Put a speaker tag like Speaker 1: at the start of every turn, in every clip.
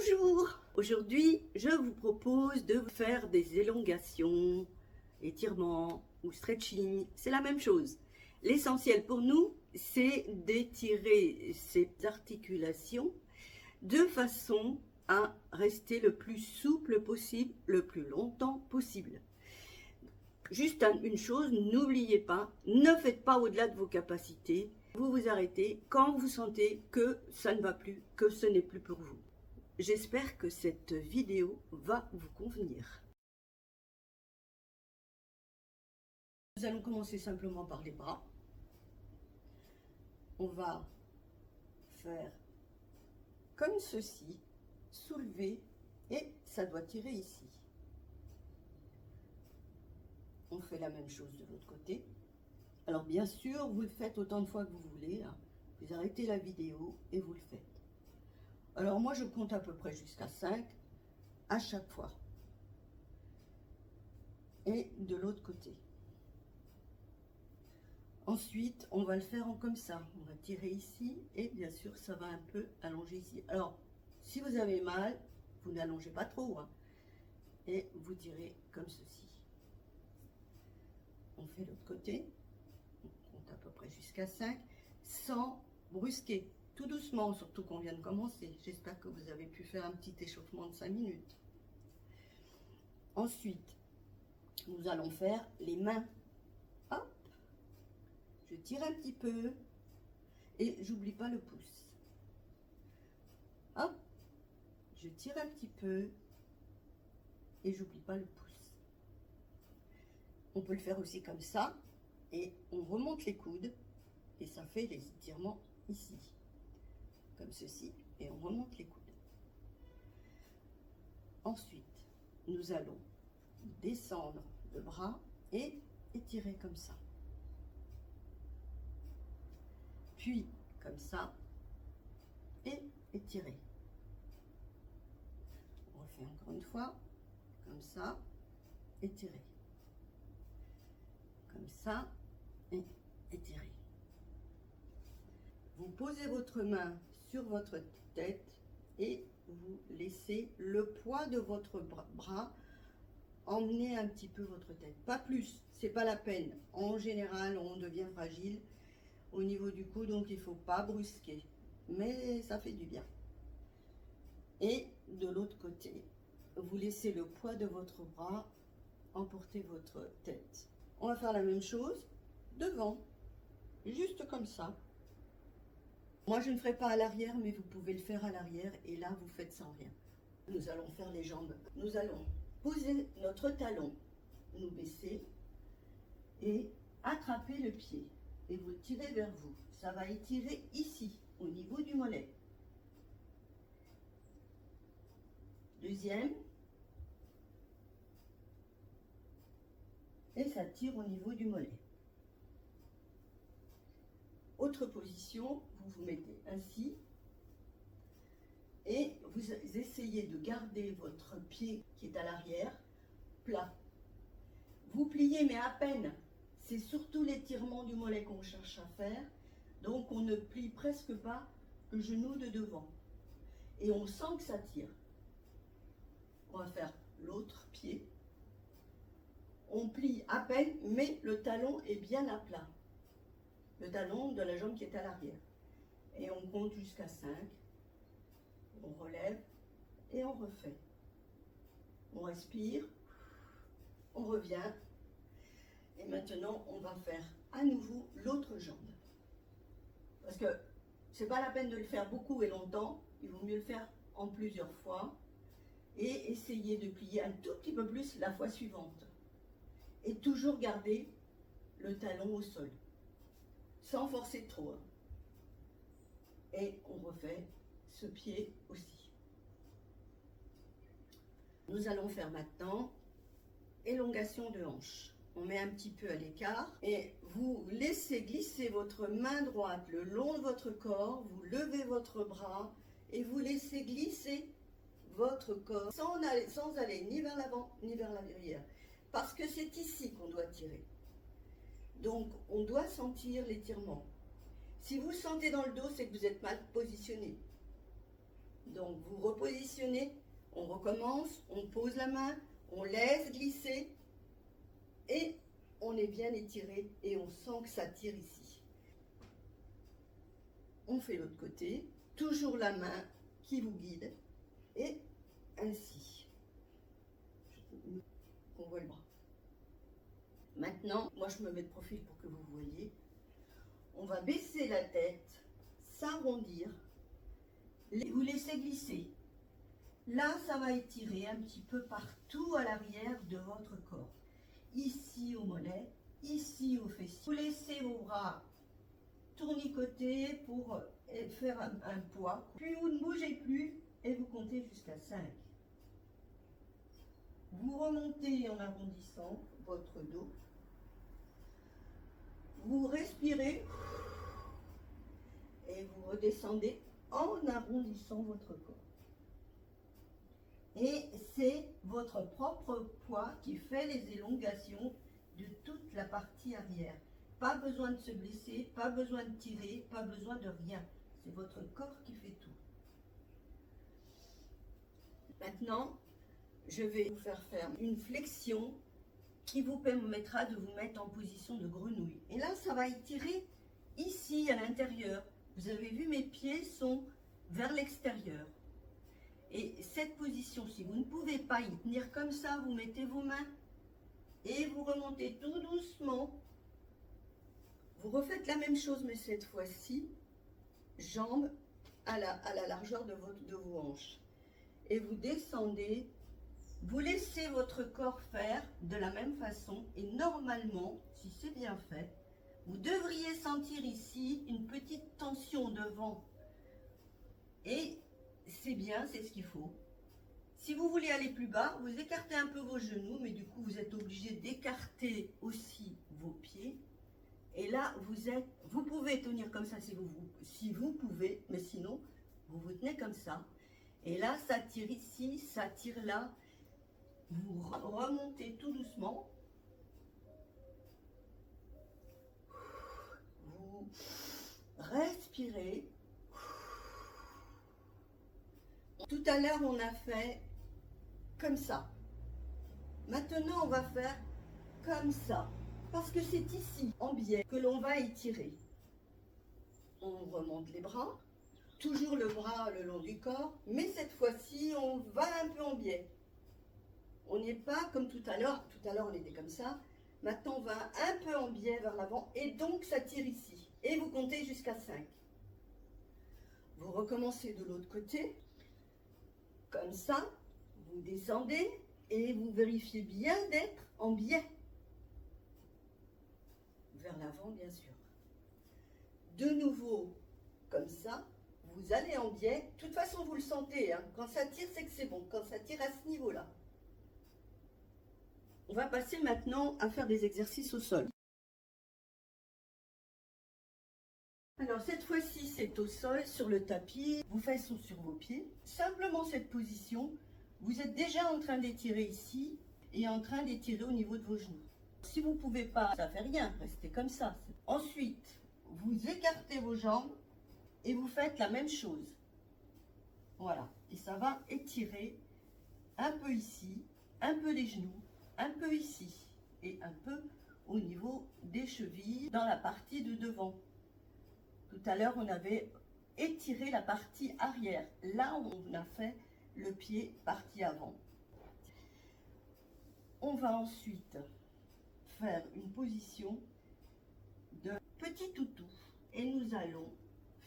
Speaker 1: Bonjour! Aujourd'hui, je vous propose de faire des élongations, étirements ou stretching. C'est la même chose. L'essentiel pour nous, c'est d'étirer ces articulations de façon à rester le plus souple possible, le plus longtemps possible. Juste une chose, n'oubliez pas, ne faites pas au-delà de vos capacités. Vous vous arrêtez quand vous sentez que ça ne va plus, que ce n'est plus pour vous. J'espère que cette vidéo va vous convenir. Nous allons commencer simplement par les bras. On va faire comme ceci, soulever et ça doit tirer ici. On fait la même chose de l'autre côté. Alors bien sûr, vous le faites autant de fois que vous voulez. Vous arrêtez la vidéo et vous le faites. Alors moi je compte à peu près jusqu'à 5 à chaque fois. Et de l'autre côté. Ensuite, on va le faire comme ça. On va tirer ici et bien sûr ça va un peu allonger ici. Alors, si vous avez mal, vous n'allongez pas trop. Et vous tirez comme ceci. On fait l'autre côté. On compte à peu près jusqu'à 5 sans brusquer. Tout doucement, surtout qu'on vient de commencer. J'espère que vous avez pu faire un petit échauffement de 5 minutes. Ensuite, nous allons faire les mains. Hop, je tire un petit peu et j'oublie pas le pouce. Hop, je tire un petit peu et j'oublie pas le pouce. On peut le faire aussi comme ça et on remonte les coudes et ça fait les étirements ici. Comme ceci, et on remonte les coudes. Ensuite, nous allons descendre le bras et étirer comme ça. Puis, comme ça, et étirer. On refait encore une fois, comme ça, étirer. Comme ça, et étirer. Vous posez votre main sur votre tête et vous laissez le poids de votre bras emmener un petit peu votre tête. Pas plus, c'est pas la peine. En général, on devient fragile au niveau du cou, donc il ne faut pas brusquer. Mais ça fait du bien. Et de l'autre côté, vous laissez le poids de votre bras emporter votre tête. On va faire la même chose devant, juste comme ça. Moi, je ne ferai pas à l'arrière, mais vous pouvez le faire à l'arrière et là, vous faites sans rien. Nous allons faire les jambes. Nous allons poser notre talon, nous baisser et attraper le pied. Et vous le tirez vers vous. Ça va étirer ici, au niveau du mollet. Deuxième. Et ça tire au niveau du mollet. Autre position, vous vous mettez ainsi et vous essayez de garder votre pied qui est à l'arrière plat. Vous pliez mais à peine. C'est surtout l'étirement du mollet qu'on cherche à faire. Donc on ne plie presque pas le genou de devant. Et on sent que ça tire. On va faire l'autre pied. On plie à peine mais le talon est bien à plat. Le talon de la jambe qui est à l'arrière. Et on compte jusqu'à 5. On relève et on refait. On respire. On revient. Et maintenant, on va faire à nouveau l'autre jambe. Parce que c'est pas la peine de le faire beaucoup et longtemps. Il vaut mieux le faire en plusieurs fois. Et essayer de plier un tout petit peu plus la fois suivante. Et toujours garder le talon au sol. Sans forcer trop. Et on refait ce pied aussi. Nous allons faire maintenant élongation de hanche. On met un petit peu à l'écart et vous laissez glisser votre main droite le long de votre corps, vous levez votre bras et vous laissez glisser votre corps sans aller ni vers l'avant ni vers l'arrière. Parce que c'est ici qu'on doit tirer. Donc on doit sentir l'étirement. Si vous sentez dans le dos, c'est que vous êtes mal positionné. Donc vous repositionnez, on recommence, on pose la main, on laisse glisser et on est bien étiré et on sent que ça tire ici. On fait l'autre côté, toujours la main qui vous guide et ainsi. On voit le bras. Maintenant, moi je me mets de profil pour que vous voyez. On va baisser la tête, s'arrondir, vous laissez glisser. Là, ça va étirer un petit peu partout à l'arrière de votre corps. Ici au mollet, ici au fessier. Vous laissez vos bras tournicoter pour faire un poids. Puis vous ne bougez plus et vous comptez jusqu'à 5. Vous remontez en arrondissant votre dos. Vous respirez et vous redescendez en arrondissant votre corps. Et c'est votre propre poids qui fait les élongations de toute la partie arrière. Pas besoin de se blesser, pas besoin de tirer, pas besoin de rien. C'est votre corps qui fait tout. Maintenant, je vais vous faire une flexion qui vous permettra de vous mettre en position de grenouille. Et là, ça va étirer ici à l'intérieur. Vous avez vu, mes pieds sont vers l'extérieur. Et cette position, si vous ne pouvez pas y tenir comme ça, vous mettez vos mains et vous remontez tout doucement. Vous refaites la même chose, mais cette fois-ci, jambes à la largeur de vos hanches. Et vous descendez, vous laissez votre corps faire de la même façon. Et normalement, si c'est bien fait, vous devriez sentir ici une petite tension devant. Et c'est bien, c'est ce qu'il faut. Si vous voulez aller plus bas, vous écartez un peu vos genoux, mais du coup, vous êtes obligé d'écarter aussi vos pieds. Et là, vous pouvez tenir comme ça si vous pouvez, mais sinon, vous vous tenez comme ça. Et là, ça tire ici, ça tire là. Vous remontez tout doucement. Vous respirez. Tout à l'heure, on a fait comme ça. Maintenant, on va faire comme ça. Parce que c'est ici, en biais, que l'on va étirer. On remonte les bras, toujours le bras le long du corps, mais cette fois-ci, on va un peu en biais. On n'est pas comme tout à l'heure. Tout à l'heure, on était comme ça. Maintenant, on va un peu en biais vers l'avant et donc ça tire ici. Et vous comptez jusqu'à 5. Vous recommencez de l'autre côté. Comme ça, vous descendez et vous vérifiez bien d'être en biais. Vers l'avant, bien sûr. De nouveau, comme ça, vous allez en biais. De toute façon, vous le sentez. Hein. Quand ça tire, c'est que c'est bon. Quand ça tire à ce niveau-là. On va passer maintenant à faire des exercices au sol. Alors cette fois-ci, c'est au sol, sur le tapis. Vos fesses sont sur vos pieds. Simplement cette position, vous êtes déjà en train d'étirer ici et en train d'étirer au niveau de vos genoux. Si vous ne pouvez pas, ça ne fait rien, restez comme ça. Ensuite, vous écartez vos jambes et vous faites la même chose. Voilà, et ça va étirer un peu ici, un peu les genoux, un peu ici et un peu au niveau des chevilles dans la partie de devant. Tout à l'heure, on avait étiré la partie arrière. Là, on a fait le pied partie avant. On va ensuite faire une position de petit toutou et nous allons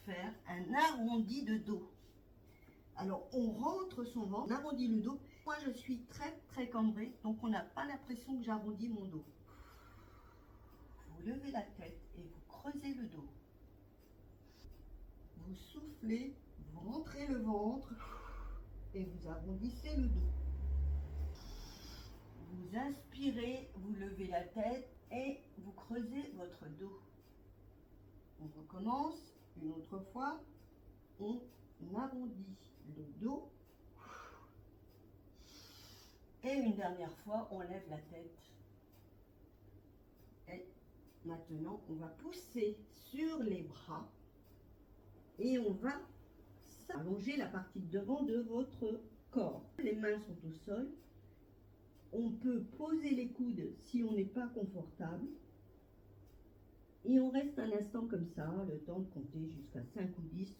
Speaker 1: faire un arrondi de dos. Alors, on rentre son ventre, on arrondit le dos. Moi, je suis très cambrée, donc on n'a pas l'impression que j'arrondis mon dos. Vous levez la tête et vous creusez le dos. Vous soufflez, vous rentrez le ventre et vous arrondissez le dos. Vous inspirez, vous levez la tête et vous creusez votre dos. On recommence une autre fois. On arrondit le dos. Et une dernière fois, on lève la tête. Et maintenant, on va pousser sur les bras. Et on va ça. Allongez la partie de devant de votre corps. Les mains sont au sol. On peut poser les coudes si on n'est pas confortable. Et on reste un instant comme ça, le temps de compter jusqu'à 5 ou 10.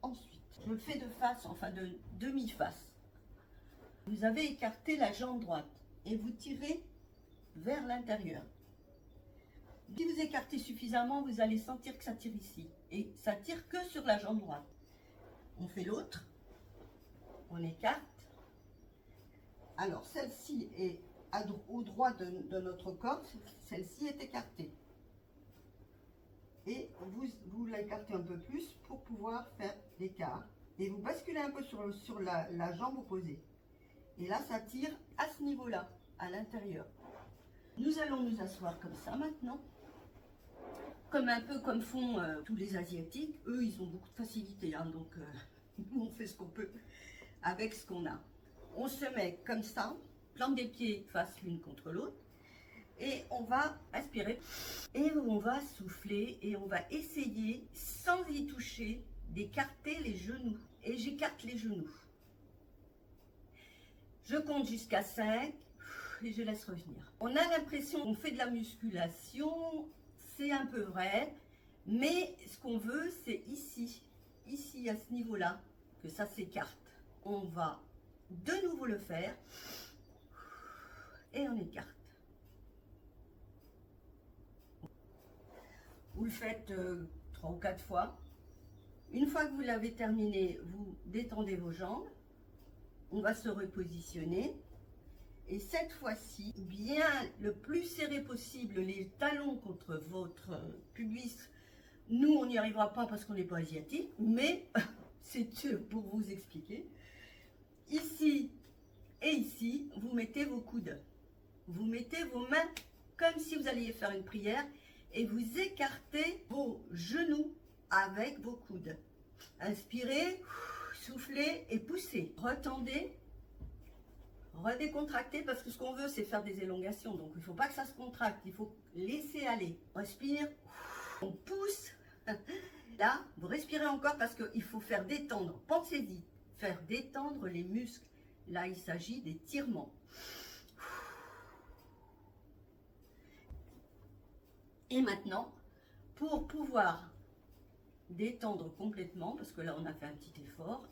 Speaker 1: Ensuite, je le fais de face, enfin de demi-face. Vous avez écarté la jambe droite et vous tirez vers l'intérieur. Si vous écartez suffisamment, vous allez sentir que ça tire ici. Et ça tire que sur la jambe droite. On fait l'autre. On écarte. Alors, celle-ci est au droit de notre corps. Celle-ci est écartée. Et vous l'écartez un peu plus pour pouvoir faire l'écart. Et vous basculez un peu sur la jambe opposée. Et là, ça tire à ce niveau-là, à l'intérieur. Nous allons nous asseoir comme ça maintenant. Un peu comme font tous les Asiatiques. Eux, ils ont beaucoup de facilité. Hein, donc, nous, on fait ce qu'on peut avec ce qu'on a. On se met comme ça, plante des pieds face l'une contre l'autre. Et on va inspirer. Et on va souffler. Et on va essayer, sans y toucher, d'écarter les genoux. Et j'écarte les genoux. Je compte jusqu'à 5 et je laisse revenir. On a l'impression qu'on fait de la musculation, c'est un peu vrai, mais ce qu'on veut, c'est ici, à ce niveau-là, que ça s'écarte. On va de nouveau le faire et on écarte. Vous le faites 3 ou 4 fois. Une fois que vous l'avez terminé, vous détendez vos jambes. On va se repositionner. Et cette fois-ci, bien le plus serré possible, les talons contre votre pubis. Nous, on n'y arrivera pas parce qu'on n'est pas asiatique, mais c'est pour vous expliquer. Ici et ici, vous mettez vos coudes. Vous mettez vos mains comme si vous alliez faire une prière et vous écartez vos genoux avec vos coudes. Inspirez, soufflez et poussez. Retendez. Redécontracter parce que ce qu'on veut c'est faire des élongations, donc il ne faut pas que ça se contracte, il faut laisser aller. Respire, on pousse. Là, vous respirez encore parce qu'il faut faire détendre, pensez-y, faire détendre les muscles. Là, il s'agit d'étirements. Et maintenant, pour pouvoir détendre complètement, parce que là on a fait un petit effort,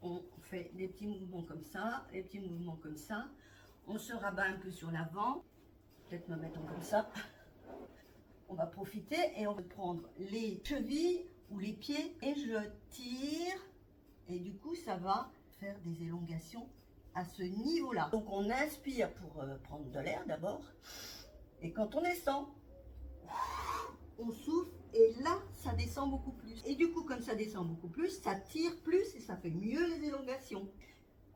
Speaker 1: on fait des petits mouvements comme ça, des petits mouvements comme ça. On se rabat un peu sur l'avant. Peut-être me mettre comme ça. On va profiter et on va prendre les chevilles ou les pieds et je tire. Et du coup, ça va faire des élongations à ce niveau-là. Donc, on inspire pour prendre de l'air d'abord. Et quand on descend, on souffle. Et là, ça descend beaucoup plus. Et du coup, comme ça descend beaucoup plus, ça tire plus et ça fait mieux les élongations.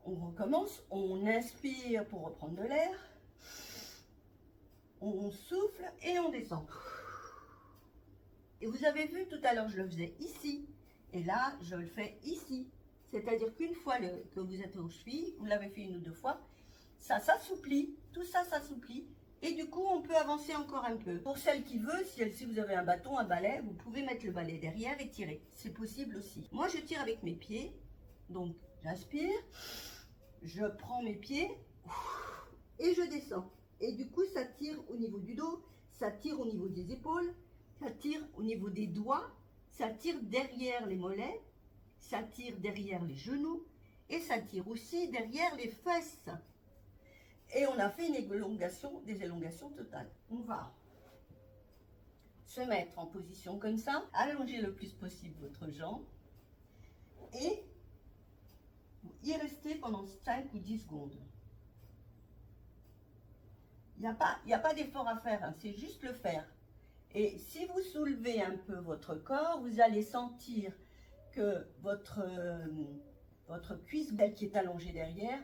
Speaker 1: On recommence, on inspire pour reprendre de l'air. On souffle et on descend. Et vous avez vu, tout à l'heure, je le faisais ici. Et là, je le fais ici. C'est-à-dire qu'une fois que vous êtes aux chevilles, vous l'avez fait 1 ou 2 fois, ça s'assouplit, tout ça s'assouplit. Et du coup, on peut avancer encore un peu. Pour celle qui veut, si vous avez un bâton, un balai, vous pouvez mettre le balai derrière et tirer. C'est possible aussi. Moi, je tire avec mes pieds. Donc, j'inspire, je prends mes pieds et je descends. Et du coup, ça tire au niveau du dos, ça tire au niveau des épaules, ça tire au niveau des doigts, ça tire derrière les mollets, ça tire derrière les genoux et ça tire aussi derrière les fesses. Et on a fait une élongation, des élongations totales. On va se mettre en position comme ça, allonger le plus possible votre jambe et y rester pendant 5 ou 10 secondes. Il n'y a pas d'effort à faire, hein, c'est juste le faire. Et si vous soulevez un peu votre corps, vous allez sentir que votre cuisse, celle qui est allongée derrière,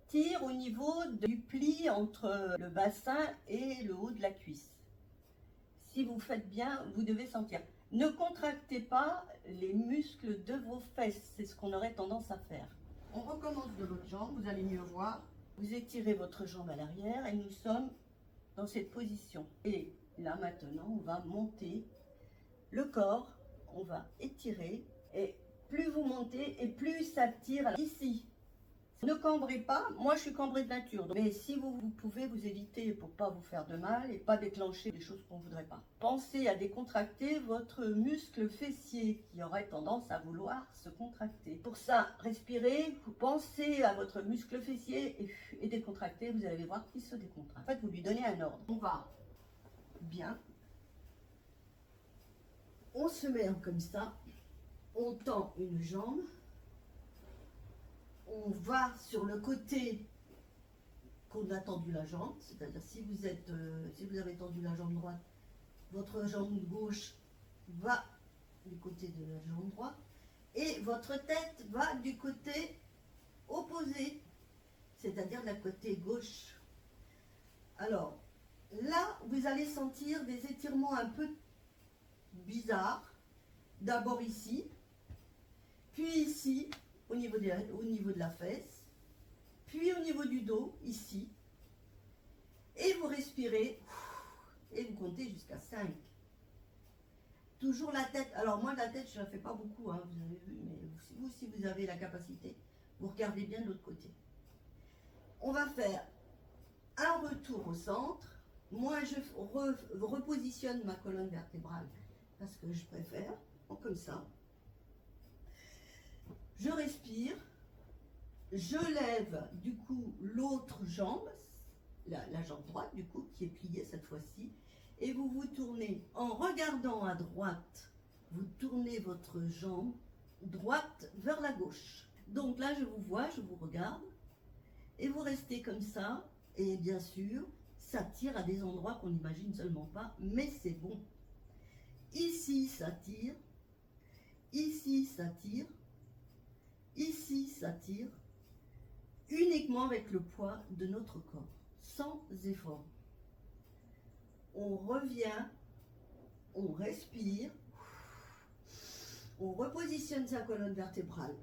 Speaker 1: tire au niveau du pli entre le bassin et le haut de la cuisse. Si vous faites bien, vous devez sentir. Ne contractez pas les muscles de vos fesses, c'est ce qu'on aurait tendance à faire. On recommence de l'autre jambe, vous allez mieux voir. Vous étirez votre jambe à l'arrière et nous sommes dans cette position. Et là maintenant, on va monter le corps, on va étirer et plus vous montez et plus ça tire ici. Ne cambrez pas, moi je suis cambrée de nature, mais si vous pouvez vous éviter pour pas vous faire de mal et pas déclencher des choses qu'on ne voudrait pas. Pensez à décontracter votre muscle fessier qui aurait tendance à vouloir se contracter. Pour ça, respirez, vous pensez à votre muscle fessier et décontractez, vous allez voir qu'il se décontracte. En fait, vous lui donnez un ordre. On va bien, on se met comme ça, on tend une jambe. On va sur le côté qu'on a tendu la jambe, c'est-à-dire si vous avez tendu la jambe droite, votre jambe gauche va du côté de la jambe droite et votre tête va du côté opposé, c'est-à-dire de la côté gauche. Alors là, vous allez sentir des étirements un peu bizarres, d'abord ici, puis ici, au niveau de la fesse, puis au niveau du dos, ici. Et vous respirez, et vous comptez jusqu'à 5. Toujours la tête. Alors moi, la tête, je ne la fais pas beaucoup, hein, vous avez vu, mais vous, si vous avez la capacité, vous regardez bien de l'autre côté. On va faire un retour au centre. Moi, je repositionne ma colonne vertébrale, parce que je préfère, comme ça. Je respire, je lève du coup l'autre jambe, la jambe droite du coup qui est pliée cette fois-ci, et vous vous tournez en regardant à droite, vous tournez votre jambe droite vers la gauche. Donc là je vous vois, je vous regarde, et vous restez comme ça, et bien sûr ça tire à des endroits qu'on n'imagine seulement pas, mais c'est bon. Ici ça tire, ici ça tire. Ici, ça tire uniquement avec le poids de notre corps, sans effort. On revient, on respire, on repositionne sa colonne vertébrale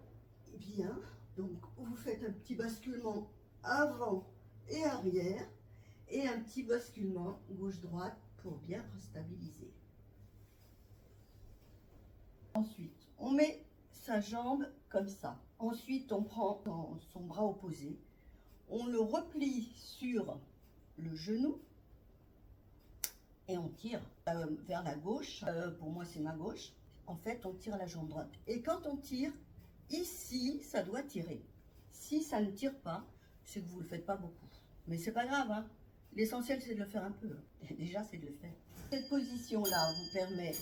Speaker 1: bien. Donc, vous faites un petit basculement avant et arrière et un petit basculement gauche-droite pour bien restabiliser. Ensuite, on met sa jambe comme ça. Ensuite, on prend son bras opposé, on le replie sur le genou et on tire vers la gauche. Pour moi, c'est ma gauche. En fait, on tire la jambe droite. Et quand on tire, ici, ça doit tirer. Si ça ne tire pas, c'est que vous ne le faites pas beaucoup. Mais c'est pas grave, hein. L'essentiel, c'est de le faire un peu. Déjà, c'est de le faire. Cette position-là vous permet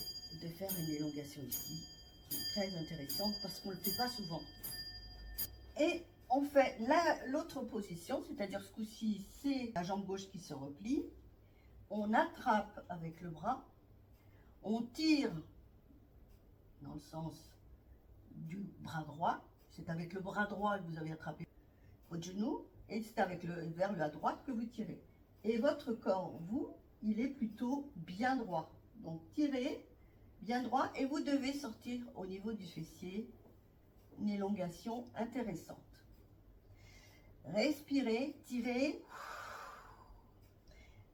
Speaker 1: de faire une élongation ici, qui est très intéressante parce qu'on ne le fait pas souvent. Et on fait l'autre position, c'est-à-dire ce coup-ci, c'est la jambe gauche qui se replie. On attrape avec le bras, on tire dans le sens du bras droit. C'est avec le bras droit que vous avez attrapé votre genou et c'est avec vers la droite que vous tirez. Et votre corps, vous, il est plutôt bien droit. Donc tirez bien droit et vous devez sortir au niveau du fessier une élongation intéressante. Respirez, tirez,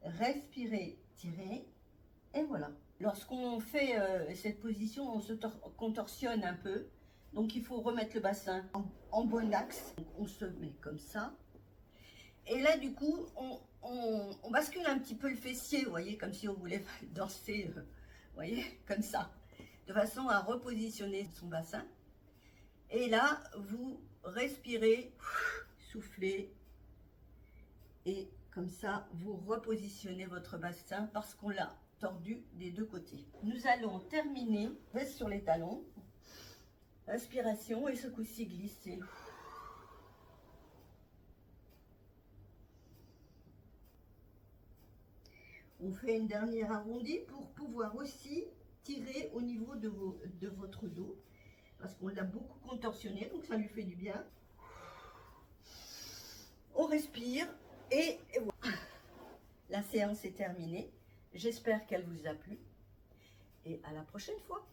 Speaker 1: respirez, tirez, et voilà. Lorsqu'on fait cette position, on se contorsionne un peu, donc il faut remettre le bassin en bon axe. Donc, on se met comme ça, et là du coup, on bascule un petit peu le fessier, vous voyez, comme si on voulait danser, vous voyez, comme ça, de façon à repositionner son bassin. Et là, vous respirez, soufflez, et comme ça, vous repositionnez votre bassin parce qu'on l'a tordu des deux côtés. Nous allons terminer, reste sur les talons, inspiration, et ce coup-ci glisser. On fait une dernière arrondie pour pouvoir aussi tirer au niveau de votre dos, parce qu'on l'a beaucoup contorsionné, donc ça lui fait du bien. On respire et voilà. La séance est terminée. J'espère qu'elle vous a plu et à la prochaine fois.